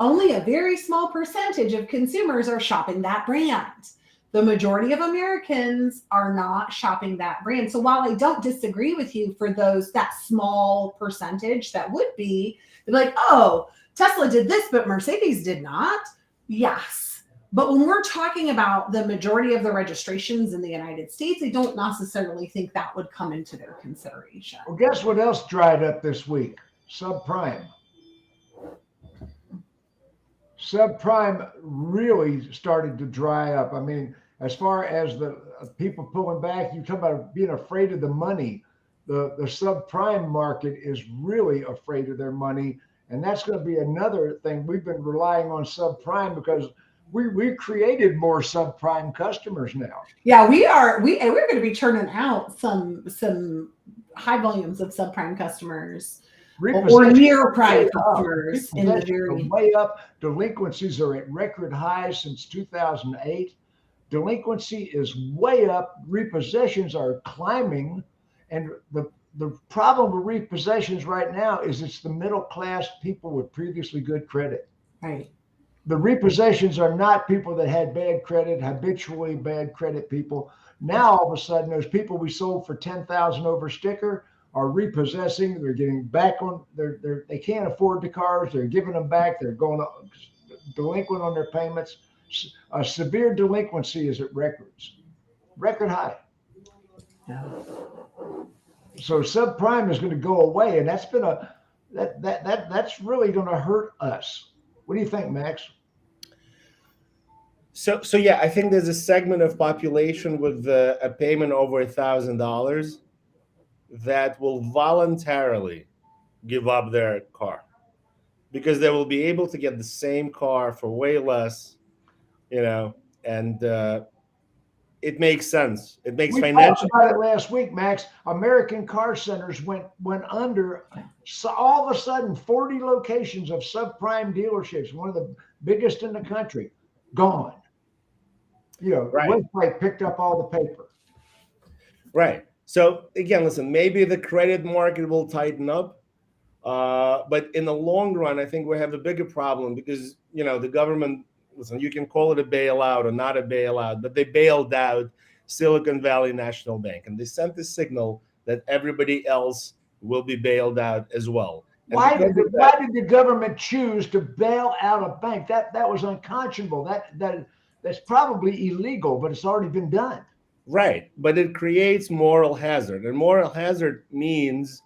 only a very small percentage of consumers are shopping that brand. The majority of Americans are not shopping that brand. So while I don't disagree with you for that small percentage that would be, they're like, oh, Tesla did this, but Mercedes did not. Yes. But when we're talking about the majority of the registrations in the United States, I don't necessarily think that would come into their consideration. Well, guess what else dried up this week? Subprime. Subprime really started to dry up. I mean, as far as the people pulling back, you talk about being afraid of the money. The subprime market is really afraid of their money. And that's going to be another thing. We've been relying on subprime because we created more subprime customers now. Yeah, we're going to be turning out some high volumes of subprime customers or near prime customers in the very way up. Delinquencies are at record highs since 2008. Delinquency is way up. Repossessions are climbing, and the problem with repossessions right now is it's the middle class people with previously good credit. Right. The repossessions are not people that had bad credit, habitually bad credit people. Now, all of a sudden, those people we sold for $10,000 over sticker are repossessing. They're getting back on. They can't afford the cars. They're giving them back. They're going delinquent on their payments. Severe delinquency is at record high. Yeah. So subprime is going to go away, and that's really going to hurt us. What do you think, Max? So yeah, I think there's a segment of population with a payment over $1,000 that will voluntarily give up their car because they will be able to get the same car for way less, and it makes sense. It makes We financial. talked about it last week, Max. American Car Centers went under. So all of a sudden, 40 locations of subprime dealerships, one of the biggest in the country, gone. You know, Right. the website picked up all the paper. Right. So again, listen, maybe the credit market will tighten up. But in the long run, I think we have a bigger problem because, you know, the government, listen, you can call it a bailout or not a bailout, but they bailed out Silicon Valley National Bank. And they sent the signal that everybody else will be bailed out as well. And Why did the government choose to bail out a bank? That was unconscionable. That's probably illegal, but it's already been done. Right. But it creates moral hazard. And moral hazard means,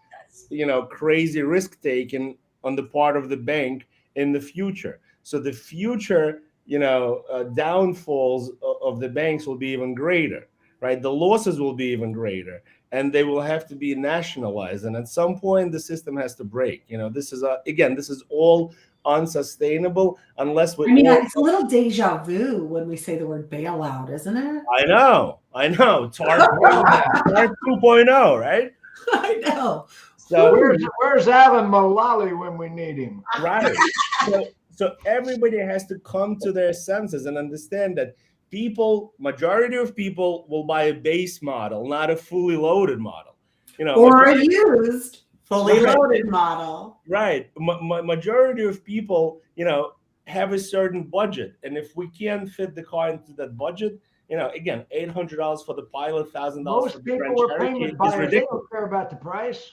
you know, crazy risk taken on the part of the bank in the future. So the future, you know, downfalls of the banks will be even greater, right? The losses will be even greater, and they will have to be nationalized. And at some point, the system has to break. You know, this is this is all unsustainable unless we. I mean, it's a little deja vu when we say the word bailout, isn't it? I know. TARP 2.0, right? I know. So where's Alan Mullally when we need him? Right. So everybody has to come to their senses and understand that majority of people will buy a base model, not a fully loaded model. You know, or a used, fully loaded model. Right. Majority of people, you know, have a certain budget, and if we can't fit the car into that budget, you know, again, $800 for the Pilot, $1,000 for the Grand Cherokee is ridiculous. They don't care about the price.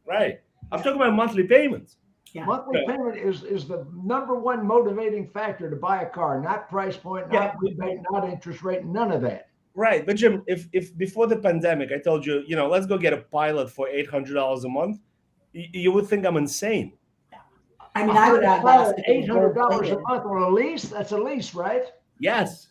Right. I'm talking about monthly payments. Yeah. Monthly payment is the number one motivating factor to buy a car, not price point, not rebate, not interest rate, none of that. Right. But Jim, if before the pandemic, I told you, you know, let's go get a Pilot for $800 a month, you would think I'm insane. I mean, I would add that $800 a month on a lease. That's a lease, right? Yes.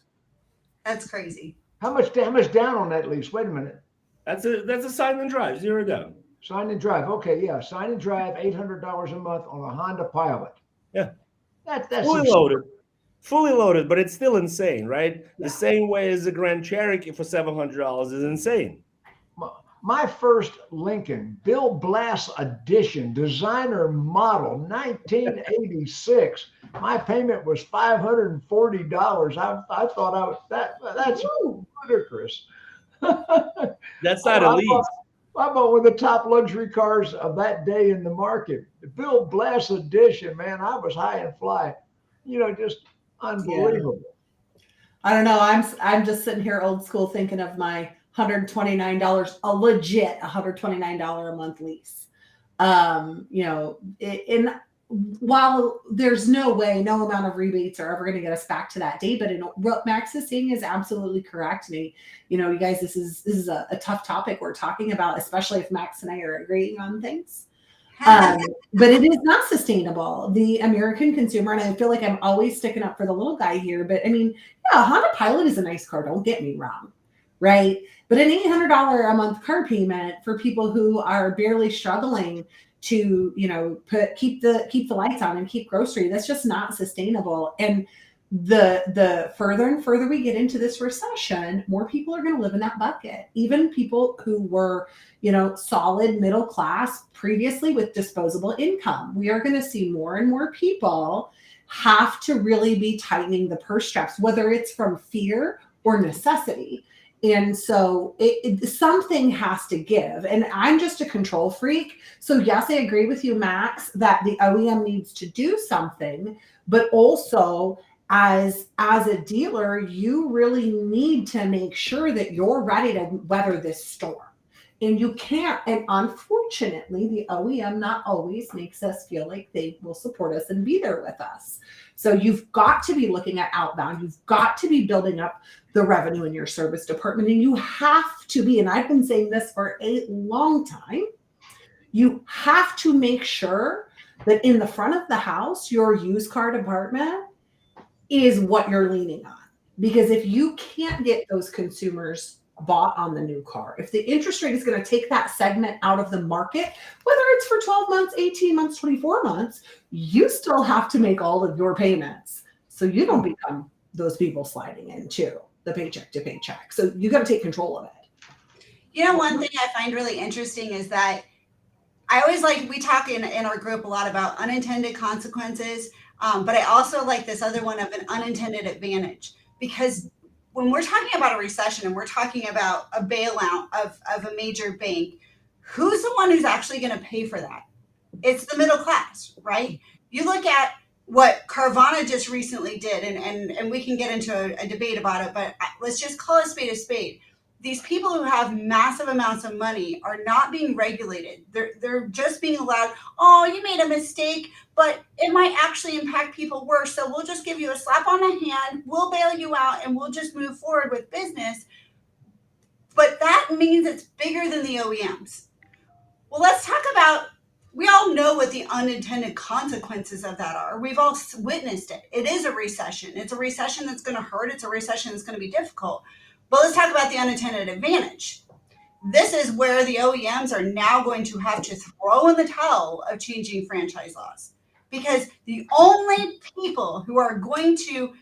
That's crazy. How much down on that lease? Wait a minute. That's a sign and drive, 0 down. Sign and drive. Okay, yeah. Sign and drive, $800 a month on a Honda Pilot. Yeah. That's Fully loaded, but it's still insane, right? Yeah. The same way as the Grand Cherokee for $700 is insane. My first Lincoln, Bill Blass edition, designer model, 1986. My payment was $540. I thought that's ludicrous. That's not a lease. I bought one of the top luxury cars of that day in the market. The Bill Blass edition, man, I was high and fly. You know, just unbelievable. Yeah. I don't know. I'm just sitting here old school thinking of my $129, a legit $129 a month lease. You know, while there's no way, no amount of rebates are ever going to get us back to that day, but what Max is saying is absolutely correct. And you know, you guys, this is a tough topic we're talking about, especially if Max and I are agreeing on things. But it is not sustainable. The American consumer, and I feel like I'm always sticking up for the little guy here, but I mean, yeah, a Honda Pilot is a nice car. Don't get me wrong. Right. But an $800 a month car payment for people who are barely struggling to, you know, keep the lights on and keep grocery, that's just not sustainable. And the further and further we get into this recession, more people are going to live in that bucket. Even people who were, you know, solid middle class previously with disposable income. We are going to see more and more people have to really be tightening the purse straps, whether it's from fear or necessity. And so something has to give. And I'm just a control freak. So yes, I agree with you, Max, that the OEM needs to do something, but also as a dealer, you really need to make sure that you're ready to weather this storm. And you can't, and unfortunately, the OEM not always makes us feel like they will support us and be there with us. So you've got to be looking at outbound. You've got to be building up the revenue in your service department. And you have to be, and I've been saying this for a long time, you have to make sure that in the front of the house, your used car department is what you're leaning on. Because if you can't get those consumers bought on the new car, if the interest rate is going to take that segment out of the market, whether it's for 12 months, 18 months, 24 months, you still have to make all of your payments. So you don't become those people sliding in too. the paycheck to paycheck. So you got to take control of it. You know, one thing I find really interesting is that I always we talk in our group a lot about unintended consequences, but I also like this other one of an unintended advantage, because when we're talking about a recession and we're talking about a bailout of a major bank, who's the one who's actually going to pay for that? It's the middle class, right? You look at what Carvana just recently did, and we can get into a debate about it, but let's just call a spade a spade. These people who have massive amounts of money are not being regulated. They're just being allowed, oh, you made a mistake, but it might actually impact people worse. So we'll just give you a slap on the hand, we'll bail you out, and we'll just move forward with business. But that means it's bigger than the OEMs. Well, let's talk about, we all know what the unintended consequences of that are. We've all witnessed it. It is a recession. It's a recession that's going to hurt. It's a recession that's going to be difficult. But let's talk about the unintended advantage. This is where the OEMs are now going to have to throw in the towel of changing franchise laws, because the only people who are going to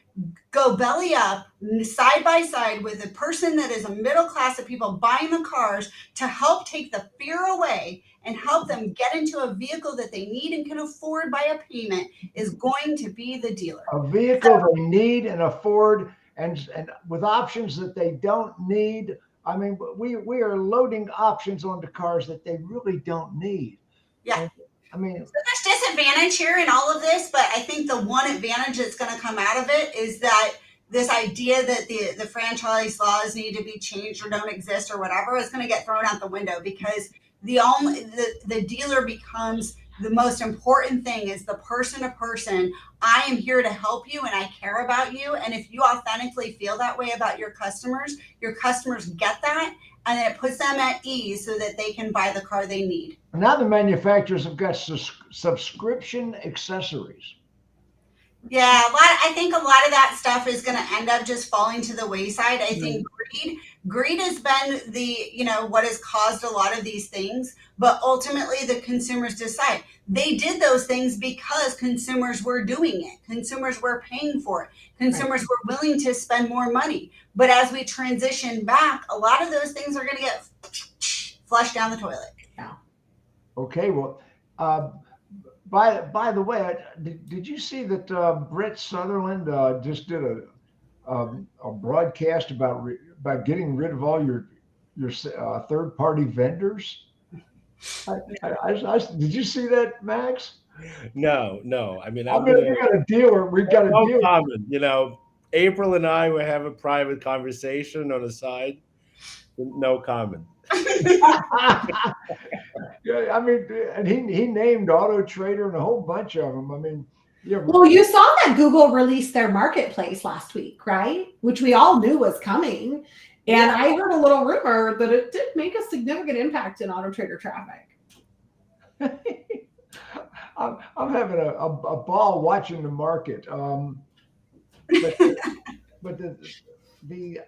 go belly up side by side with a person that is a middle class of people buying the cars to help take the fear away and help them get into a vehicle that they need and can afford by a payment is going to be the dealer. A vehicle they need and afford, and with options that they don't need. I mean, we are loading options onto cars that they really don't need. Yeah. I mean, so there's disadvantage here in all of this, but I think the one advantage that's going to come out of it is that this idea that the franchise laws need to be changed or don't exist or whatever is going to get thrown out the window, because the dealer becomes the most important thing, is the person to person. I am here to help you and I care about you. And if you authentically feel that way about your customers get that, and then it puts them at ease so that they can buy the car they need. Now the manufacturers have got subscription accessories. Yeah, I think a lot of that stuff is going to end up just falling to the wayside. I think greed has been what has caused a lot of these things, but ultimately the consumers decide. They did those things because consumers were doing it. Consumers were paying for it. Consumers were willing to spend more money. But as we transition back, a lot of those things are going to get flushed down the toilet. Yeah. Okay, well, by the way, did you see that Brett Sutherland just did a broadcast about getting rid of all your third-party vendors? Did you see that, Max? No. I mean, we got a dealer. We've got a dealer. Common. April and I will have a private conversation on the side. No comment. Yeah, I mean, and he named Auto Trader and a whole bunch of them. I mean, yeah. Well, you saw that Google released their marketplace last week, right? Which we all knew was coming. And I heard a little rumor that it did make a significant impact in Auto Trader traffic. I'm having a ball watching the market. But the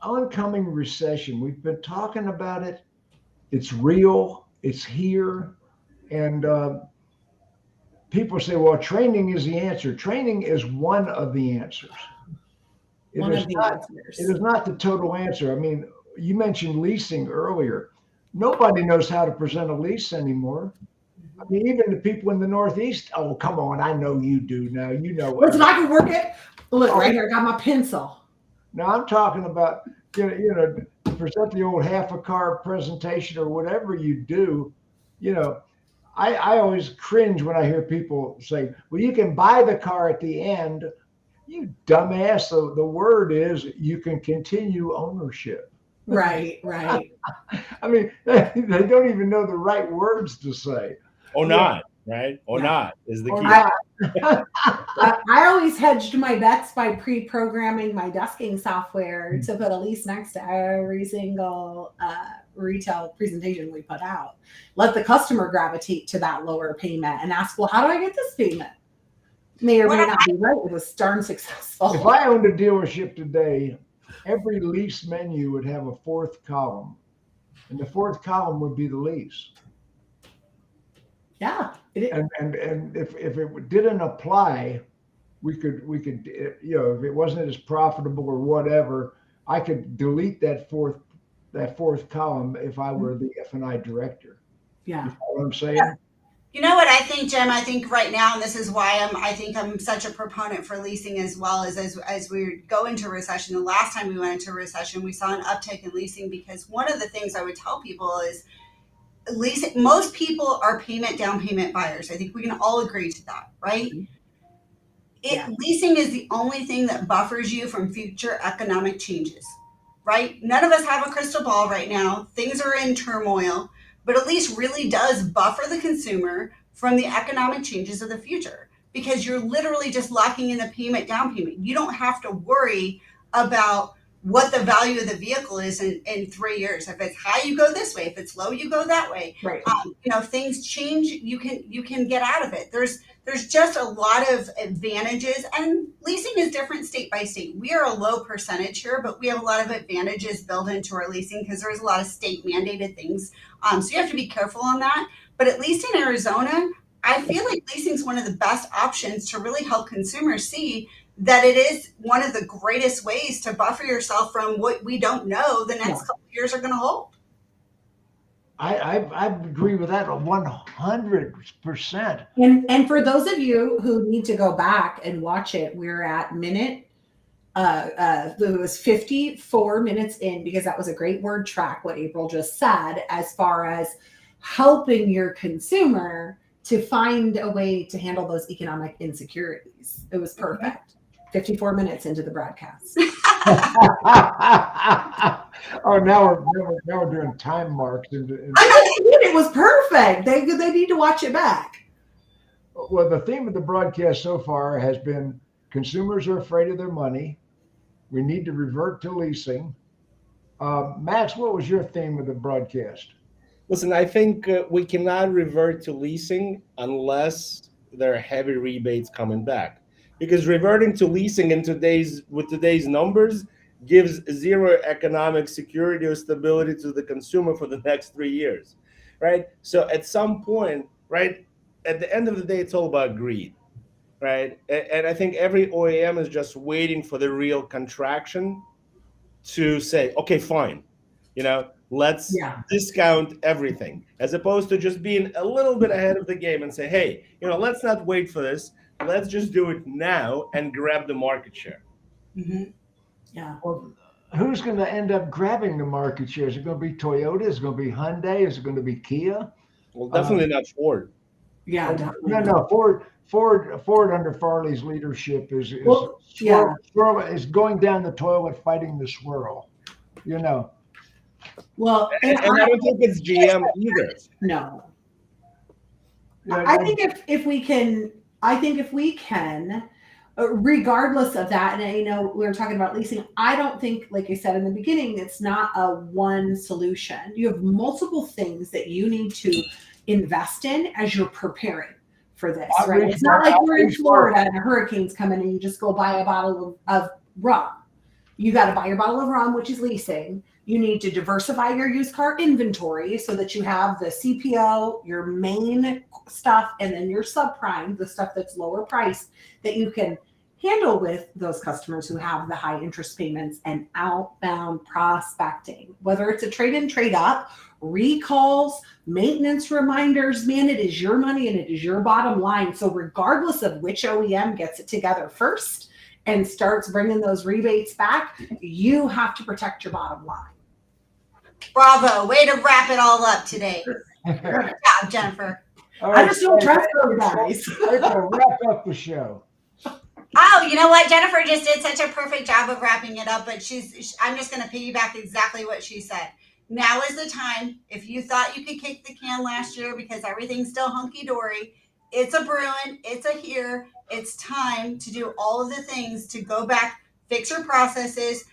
oncoming recession, we've been talking about it. It's real. It's here. And people say, well, training is the answer. Training is one of the answers. It is not the total answer. I mean, you mentioned leasing earlier. Nobody knows how to present a lease anymore. I mean, even the people in the Northeast, oh, come on, I know you do now. You know what. Listen, I can work it. Look, right here, I got my pencil. Now, I'm talking about, present the old half a car presentation or whatever you do. I always cringe when I hear people say, well, you can buy the car at the end. You dumbass. The word is you can continue ownership. Right. I mean, they don't even know the right words to say. Or not, right? Or not is the key. I always hedged my bets by pre-programming my desking software to put a lease next to every single retail presentation we put out. Let the customer gravitate to that lower payment and ask, well, how do I get this payment? May or may not be right. It was darn successful. If I owned a dealership today, every lease menu would have a fourth column, and the fourth column would be the lease. Yeah. And if it didn't apply, we could if it wasn't as profitable or whatever, I could delete that fourth column if I were the F&I director. Yeah. You know what I'm saying? You know what I think, Jim? I think right now, and this is why I think I'm such a proponent for leasing as well, is as we go into recession. The last time we went into recession, we saw an uptick in leasing, because one of the things I would tell people is leasing. Most people are down payment buyers. I think we can all agree to that, right? Leasing is the only thing that buffers you from future economic changes, right? None of us have a crystal ball right now. Things are in turmoil, but at least really does buffer the consumer from the economic changes of the future, because you're literally just locking in a down payment. You don't have to worry about what the value of the vehicle is in 3 years. If it's high, you go this way. If it's low, you go that way. Right. Things change. You can get out of it. There's just a lot of advantages, and leasing is different state by state. We are a low percentage here, but we have a lot of advantages built into our leasing because there's a lot of state mandated things. So you have to be careful on that. But at least in Arizona, I feel like leasing is one of the best options to really help consumers see that it is one of the greatest ways to buffer yourself from what we don't know the next couple of years are going to hold. I agree with that 100%. And for those of you who need to go back and watch it, we're at minute. It was 54 minutes in, because that was a great word track, what April just said, as far as helping your consumer to find a way to handle those economic insecurities. It was perfect. 54 minutes into the broadcast. Oh, now we're doing time marks. It was perfect. They need to watch it back. Well, the theme of the broadcast so far has been consumers are afraid of their money. We need to revert to leasing. Max, what was your theme of the broadcast? Listen, I think we cannot revert to leasing unless there are heavy rebates coming back. Because reverting to leasing with today's numbers gives zero economic security or stability to the consumer for the next 3 years, right? So at some point, right, at the end of the day, it's all about greed, right? And I think every OEM is just waiting for the real contraction to say, okay, fine, let's discount everything, as opposed to just being a little bit ahead of the game and say, hey, let's not wait for this. Let's just do it now and grab the market share. Mm-hmm. Yeah. Well, who's going to end up grabbing the market share? Is it going to be Toyota? Is it going to be Hyundai? Is it going to be Kia? Well, definitely not Ford. Yeah. No. Ford under Farley's leadership is going down the toilet fighting the swirl. Well, and I don't think it's GM either. No. I think if we can, regardless of that, and we were talking about leasing, I don't think, like I said in the beginning, it's not a one solution. You have multiple things that you need to invest in as you're preparing for this, right? It's not like we're in Florida and a hurricane's coming and you just go buy a bottle of rum. You got to buy your bottle of rum, which is leasing. You need to diversify your used car inventory so that you have the CPO, your main stuff, and then your subprime, the stuff that's lower priced, that you can handle with those customers who have the high interest payments, and outbound prospecting. Whether it's a trade-in, trade-up, recalls, maintenance reminders, man, it is your money and it is your bottom line. So regardless of which OEM gets it together first and starts bringing those rebates back, you have to protect your bottom line. Bravo. Way to wrap it all up today. Good job, Jennifer. Right, I just don't trust those guys. Wrap up the show. Oh, you know what? Jennifer just did such a perfect job of wrapping it up, but I'm just going to piggyback exactly what she said. Now is the time. If you thought you could kick the can last year because everything's still hunky-dory, it's a brewing, it's a here. It's time to do all of the things to go back, fix your processes,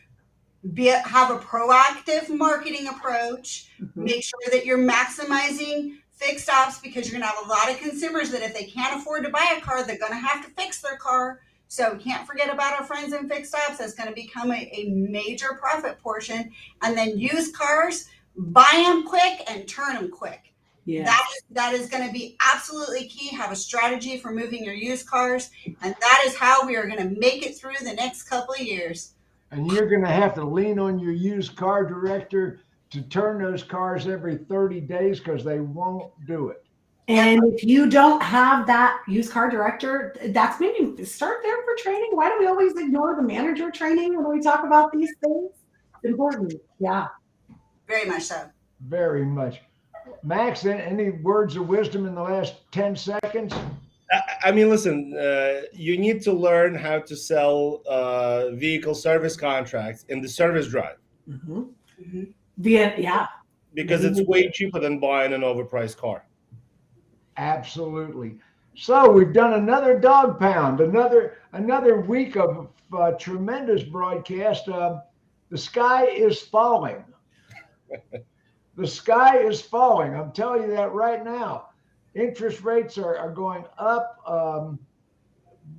have a proactive marketing approach, make sure that you're maximizing fixed ops, because you're going to have a lot of consumers that if they can't afford to buy a car, they're going to have to fix their car. So can't forget about our friends in fixed ops. That's going to become a major profit portion. And then used cars, buy them quick and turn them quick. Yeah. That is going to be absolutely key. Have a strategy for moving your used cars. And that is how we are going to make it through the next couple of years. And you're going to have to lean on your used car director to turn those cars every 30 days because they won't do it. And if you don't have that used car director, that's maybe start there for training. Why do we always ignore the manager training when we talk about these things? It's important. Yeah. Very much so. Very much. Max, any words of wisdom in the last 10 seconds? I mean, listen, you need to learn how to sell vehicle service contracts in the service drive. Mm-hmm. Mm-hmm. Yeah. Because it's way cheaper than buying an overpriced car. Absolutely. So we've done another Dawg Pound, another week of tremendous broadcast. The sky is falling. The sky is falling. I'm telling you that right now. Interest rates are going up.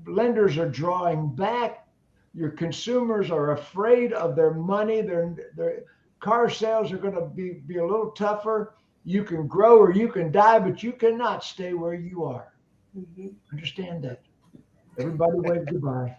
Lenders are drawing back. Your consumers are afraid of their money. Their car sales are going to be a little tougher. You can grow or you can die, but you cannot stay where you are. Mm-hmm. Understand that. Everybody wave goodbye.